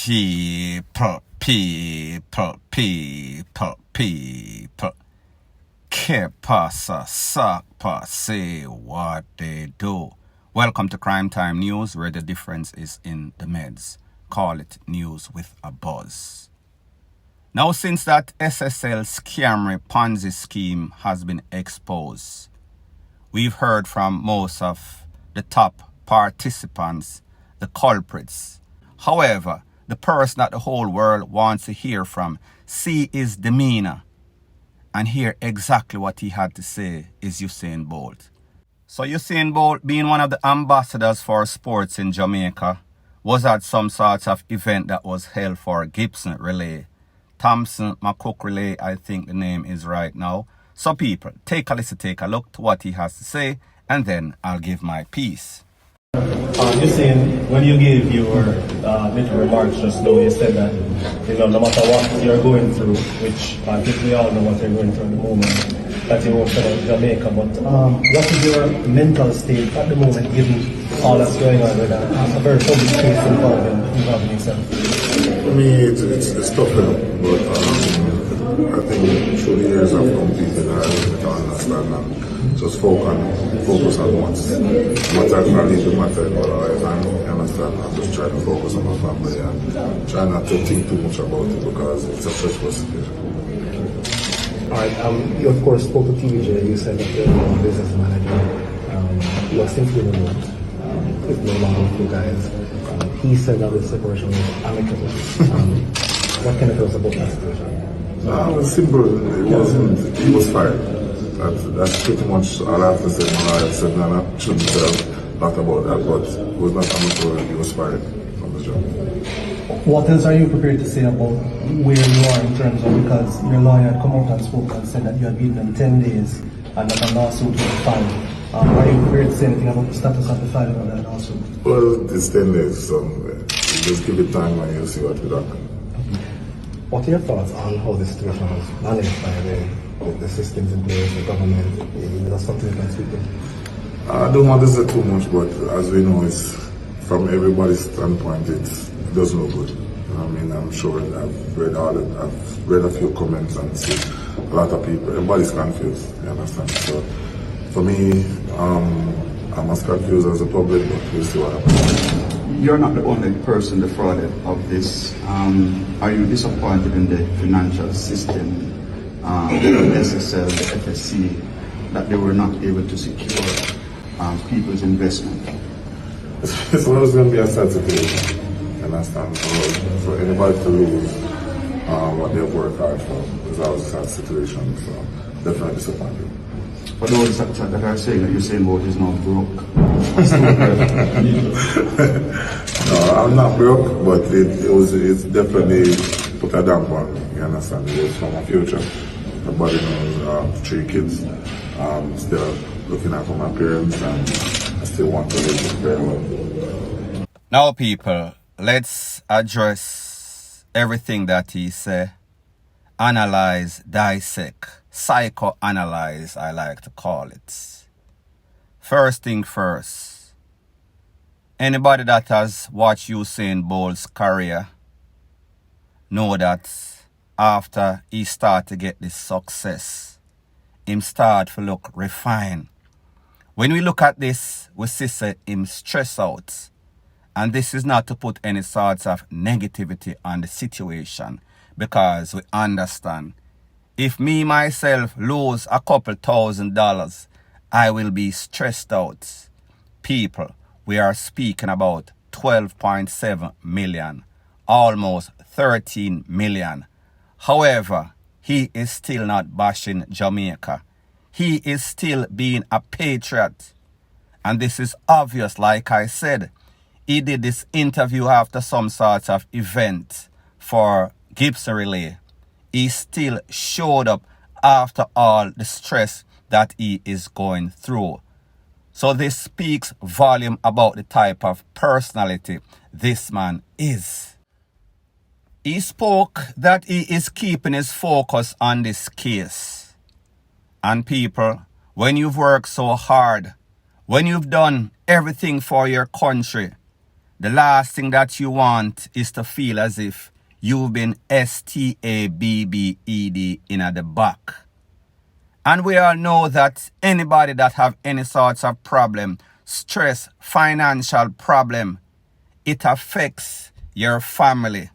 People. Que pasa, sakpa, say what they do. Welcome to Crime Time News, where the difference is in the meds. Call it news with a buzz. Now, since that SSL scammery Ponzi scheme has been exposed, we've heard from most of the top participants, the culprits. However, the person that the whole world wants to hear from, see his demeanor and hear exactly what he had to say, is Usain Bolt. So Usain Bolt, being one of the ambassadors for sports in Jamaica, was at some sort of event that was held for Gibson Relay. Thompson McCook Relay, I think the name is right now. So people, take a listen, take a look to what he has to say, and then I'll give my piece. Usain, when you gave your little remarks just now, you said that no matter what you're going through, which I think we all know what you're going through at the moment, that you won't in Jamaica, but what is your mental state at the moment, given all that's going on with a very public case involving yourself? For me, it's tough, but I think through the years I've completed, I have to understand that. Just focus on what's actually the matter in my life, and you understand, I'm just trying to focus on my family and try not to think too much about it because it's a stressful situation. Alright, you of course spoke to TJ, you said that you're a business manager, you are simply remote, it's no longer with you guys. He said that the separation was amicable. What can you tell us about that situation? It was simple, he was fired. That's pretty much all I have to say. I said that I shouldn't tell a lot about that, but it was not amicable, he was fired from the job. What else are you prepared to say about where you are in terms of, because your lawyer had come out and spoke and said that you had given them 10 days and that a lawsuit was filed. Are you prepared to say anything about the status of the filing of that lawsuit? Well, it's 10 days, so just give it time and you'll see what we do. What are your thoughts on how the situation was managed by the systems in place, the government? Is that something you can speak to? I don't want to say too much, but as we know, it's from everybody's standpoint, it doesn't look good. I mean, I'm sure I've read a few comments and seen a lot of people. Everybody's confused. You understand? So for me, I'm as confused as the public, but we'll see what happens. You're not the only person defrauded of this. Are you disappointed in the financial system, the SSL, the FSC, that they were not able to secure people's investment? It's always going to be a sad situation. You understand? For anybody to lose what they've worked hard for is always a sad situation. So definitely disappointed. For those that are saying that Usain Bolt is now broke. No, I'm not broke, but it's definitely put a damp on me. You understand? It was for my future. Everybody knows 3 kids. Still looking after my parents, and I still want to live very well. Now, people, let's address everything that he said. Analyze, dissect, psychoanalyze, I like to call it. First thing first, anybody that has watched Usain Bolt's career know that after he start to get this success, him start to look refined. When we look at this, we see him stress out. And this is not to put any sorts of negativity on the situation, because we understand if me myself lose a couple $1,000, I will be stressed out. People, we are speaking about 12.7 million, almost 13 million. However, he is still not bashing Jamaica. He is still being a patriot. And this is obvious, like I said. He did this interview after some sort of event for Gibson Relay. He still showed up after all the stress that he is going through. So this speaks volume about the type of personality this man is. He spoke that he is keeping his focus on this case. And people, when you've worked so hard, when you've done everything for your country, the last thing that you want is to feel as if you've been stabbed in at the back. And we all know that anybody that have any sorts of problem, stress, financial problem, it affects your family.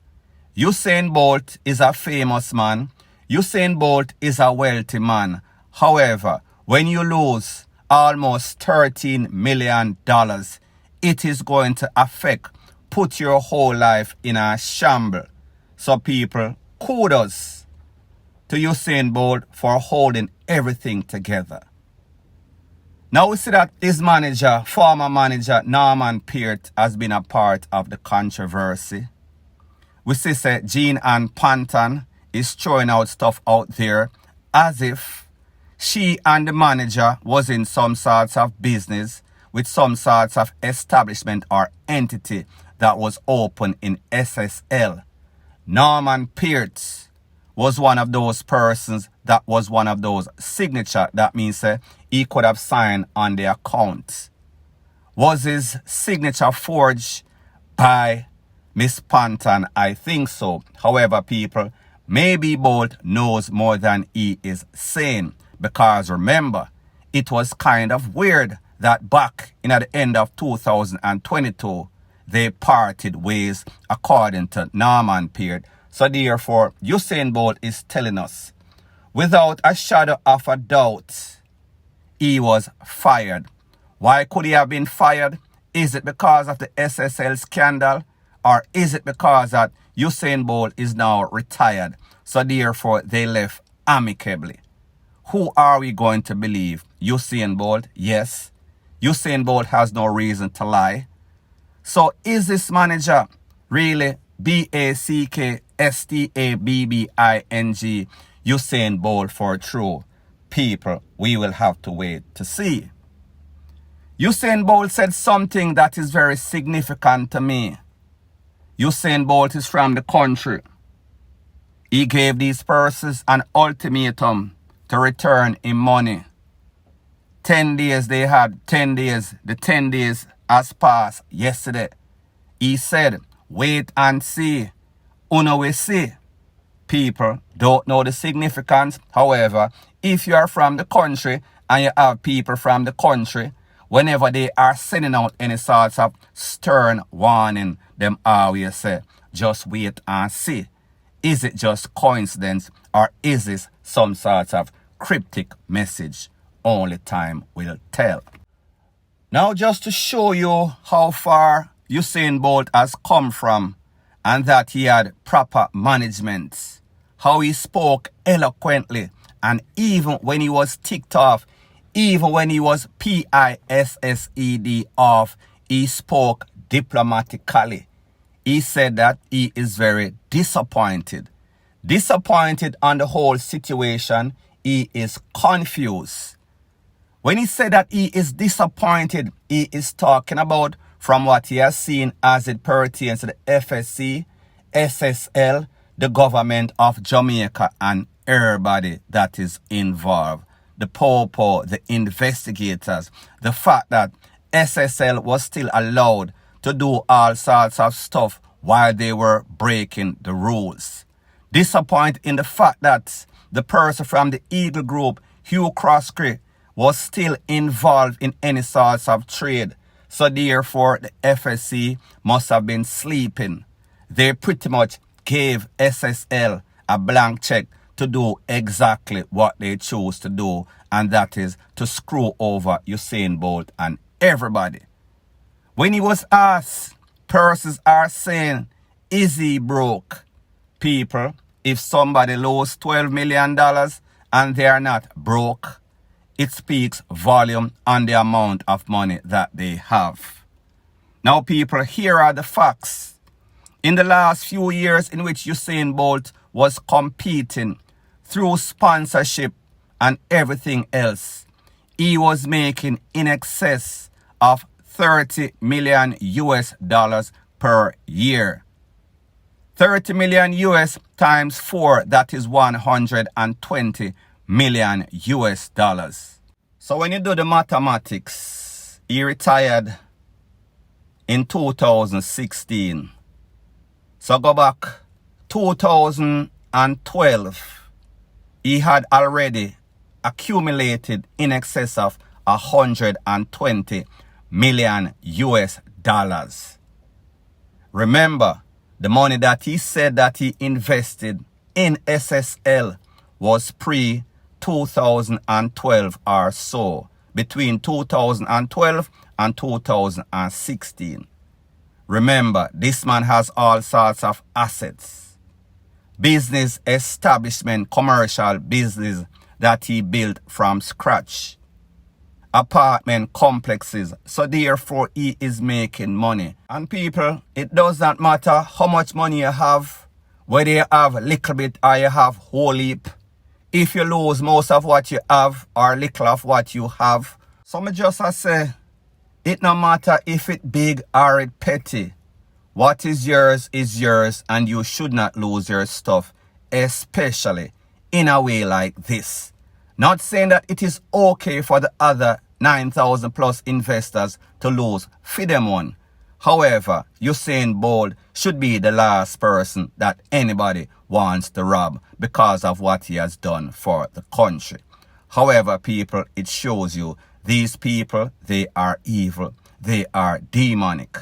Usain Bolt is a famous man. Usain Bolt is a wealthy man. However, when you lose almost $13 million, it is going to put your whole life in a shamble. So people, kudos to Usain Bolt for holding everything together. Now we see that his manager, former manager Norman Peart, has been a part of the controversy. We see that Jean Ann Panton is throwing out stuff out there as if she and the manager was in some sorts of business with some sorts of establishment or entity that was open in SSL. Norman Peart was one of those persons that was one of those signature. That means he could have signed on the account. Was his signature forged by Miss Panton? I think so. However, people, maybe Bolt knows more than he is saying. Because remember, it was kind of weird that back in at the end of 2022, they parted ways according to Norman Peart. So therefore, Usain Bolt is telling us, without a shadow of a doubt, he was fired. Why could he have been fired? Is it because of the SSL scandal? Or is it because that Usain Bolt is now retired? So therefore, they left amicably. Who are we going to believe? Usain Bolt? Yes. Usain Bolt has no reason to lie. So is this manager really BACKSTABBING Usain Bolt for true? People, we will have to wait to see. Usain Bolt said something that is very significant to me. Usain Bolt is from the country. He gave these persons an ultimatum to return in money. 10 days they had, 10 days. The 10 days has passed yesterday. He said, wait and see. Uno will see. People don't know the significance. However, if you are from the country and you have people from the country, whenever they are sending out any sorts of stern warning, them always say, just wait and see. Is it just coincidence or is this some sort of cryptic message? Only time will tell. Now just to show you how far Usain Bolt has come from and that he had proper management, how he spoke eloquently, and even when he was ticked off, even when he was PISSED off, he spoke diplomatically. He said that he is very disappointed. Disappointed on the whole situation. He is confused. When he said that he is disappointed, he is talking about from what he has seen as it pertains to the FSC, SSL, the government of Jamaica, and everybody that is involved. The popo, the investigators, the fact that SSL was still allowed to do all sorts of stuff while they were breaking the rules. Disappointed in the fact that the person from the Eagle Group, Hugh Croskery, was still involved in any sorts of trade. So therefore, the FSC must have been sleeping. They pretty much gave SSL a blank check to do exactly what they chose to do, and that is to screw over Usain Bolt and everybody. When he was asked, persons are saying, is he broke? People, if somebody lost $12 million and they are not broke, it speaks volume on the amount of money that they have. Now people, here are the facts. In the last few years in which Usain Bolt was competing through sponsorship and everything else, he was making in excess of $30 million per year. 30 million US times 4, that is $120 million. So when you do the mathematics, he retired in 2016. So go back 2012, he had already accumulated in excess of 120 million US dollars. Remember, the money that he said that he invested in SSL was pre-2012 or so, between 2012 and 2016. Remember, this man has all sorts of assets. Business establishment, commercial business that he built from scratch. Apartment complexes, so therefore he is making money. And people, it does not matter how much money you have, whether you have a little bit or you have whole heap. If you lose most of what you have or little of what you have, so me just say, it no matter if it big or it petty. What is yours and you should not lose your stuff, especially in a way like this. Not saying that it is okay for the other 9,000 plus investors to lose for them one. However, Usain Bolt should be the last person that anybody wants to rob because of what he has done for the country. However, people, it shows you these people, they are evil. They are demonic.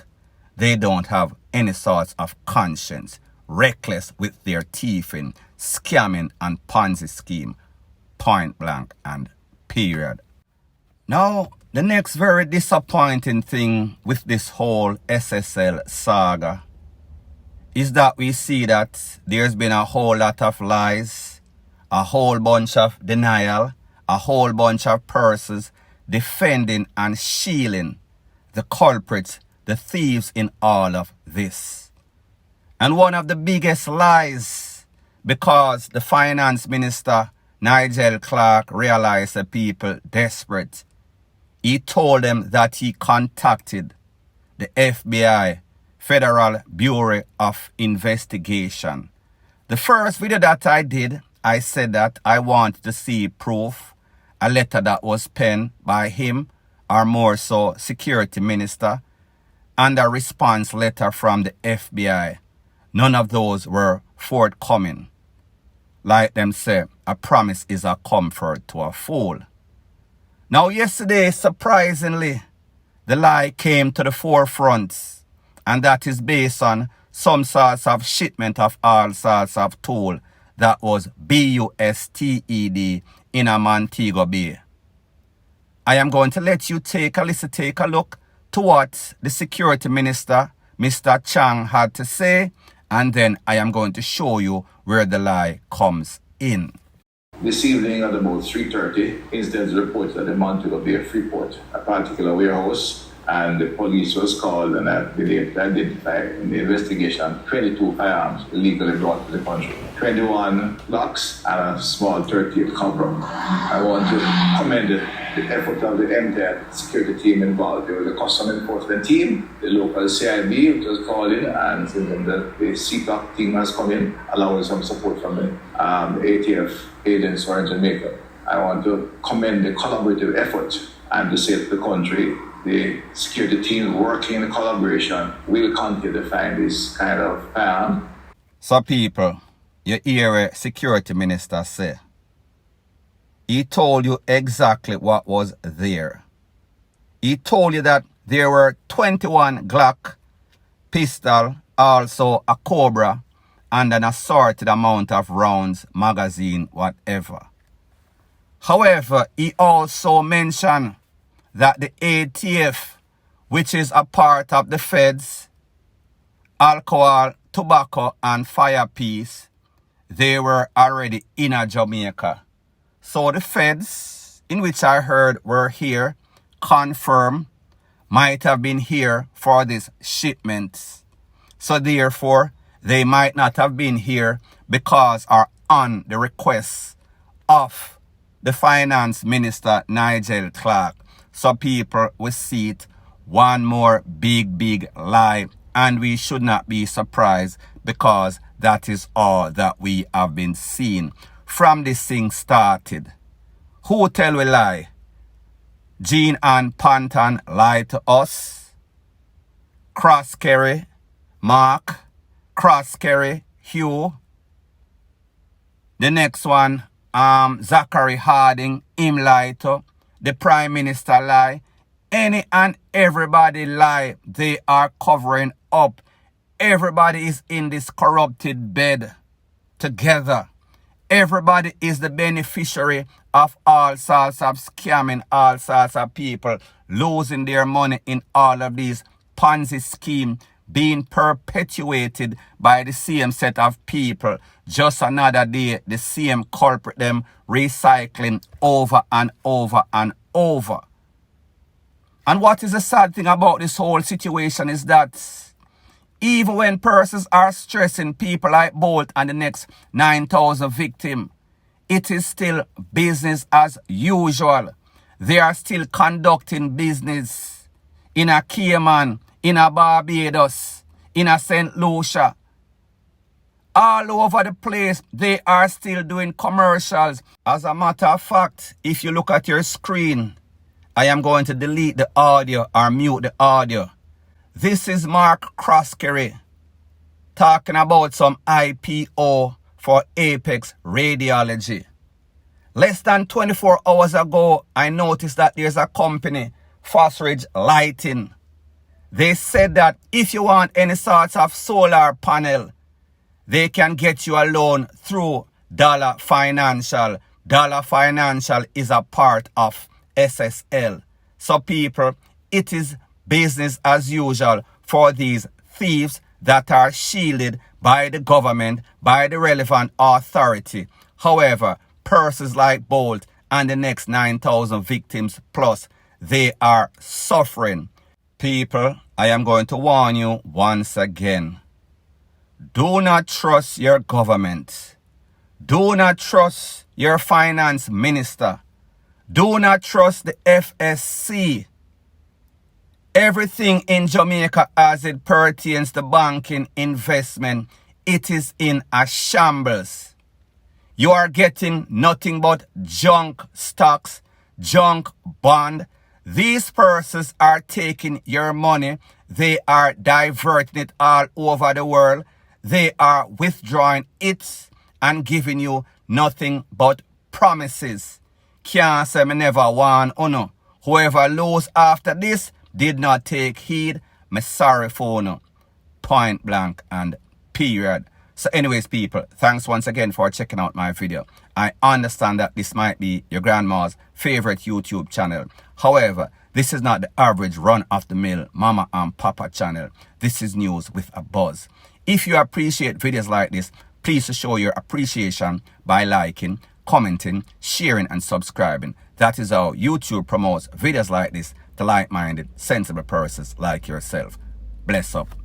They don't have any sorts of conscience. Reckless with their thieving, scamming and Ponzi scheme. Point blank and period. Now, the next very disappointing thing with this whole SSL saga is that we see that there's been a whole lot of lies, a whole bunch of denial, a whole bunch of persons defending and shielding the culprits, the thieves in all of this. And one of the biggest lies, because the finance minister, Nigel Clark, realized the people desperate. He told them that he contacted the FBI, Federal Bureau of Investigation. The first video that I did, I said that I wanted to see proof, a letter that was penned by him, or more so, security minister, and a response letter from the FBI. None of those were forthcoming. Like them say, a promise is a comfort to a fool. Now yesterday, surprisingly, the lie came to the forefront, and that is based on some sorts of shipment of all sorts of tool that was busted in a Montego Bay. I am going to let you take a look to what the security minister, Mr. Chang, had to say, and then I am going to show you where the lie comes in. This evening at about 3:30, incidents reported at the Montego Bay Freeport, a particular warehouse, and the police was called and have been able to identify in the investigation 22 firearms illegally brought to the country, 21 locks and a small 38 caliber. I want to commend the effort of the entire security team involved. There was a custom enforcement team, the local CIB, which was called in, and the CTOC team has come in, allowing some support from the ATF agents who are in Jamaica. I want to commend the collaborative effort and to say to the country, the security team working in collaboration will continue to find this kind of So people, you hear a security minister say, he told you exactly what was there. He told you that there were 21 Glock pistol, also a Cobra, and an assorted amount of rounds, magazine, whatever. However, he also mentioned that the ATF, which is a part of the feds, alcohol, tobacco, and fire piece, they were already in Jamaica. So the feds, in which I heard were here, confirm, might have been here for these shipments. So therefore, they might not have been here because or on the request of the finance minister, Nigel Clark. So people will see it, one more big lie, and we should not be surprised because that is all that we have been seeing from this thing started. Who tell we lie? Jean and Panton lied to us. Crosscarry, Mark, Crosscarry, Hugh. The next one, Zachary Harding, him lie to. The Prime Minister lie. Any and everybody lie. They are covering up. Everybody is in this corrupted bed together. Everybody is the beneficiary of all sorts of scamming, all sorts of people losing their money in all of these Ponzi schemes being perpetuated by the same set of people. Just another day, the same culprit them recycling over and over and over. And what is the sad thing about this whole situation is that even when persons are stressing people like Bolt and the next 9,000 victims, it is still business as usual. They are still conducting business in a Cayman, in a Barbados, in a St. Lucia. All over the place, they are still doing commercials. As a matter of fact, if you look at your screen, I am going to delete the audio or mute the audio. This is Mark Crosscarry talking about some IPO for Apex Radiology. Less than 24 hours ago, I noticed that there's a company, Fosridge Lighting. They said that if you want any sorts of solar panel, they can get you a loan through Dollar Financial. Dollar Financial is a part of SSL. So people, it is business as usual for these thieves that are shielded by the government, by the relevant authority. However, persons like Bolt and the next 9,000 victims plus, they are suffering. People, I am going to warn you once again. Do not trust your government. Do not trust your finance minister. Do not trust the FSC. Everything in Jamaica as it pertains to banking investment, it is in a shambles. You are getting nothing but junk stocks, junk bond. These persons are taking your money. They are diverting it all over the world. They are withdrawing it and giving you nothing but promises. Can't say me never warn uno. Whoever lose after this did not take heed. Me sorry for uno. Point blank and period. So anyways, people, thanks once again for checking out my video. I understand that this might be your grandma's favorite YouTube channel. However, this is not the average run-of-the-mill mama and papa channel. This is news with a buzz. If you appreciate videos like this, please show your appreciation by liking, commenting, sharing, and subscribing. That is how YouTube promotes videos like this to like-minded, sensible persons like yourself. Bless up.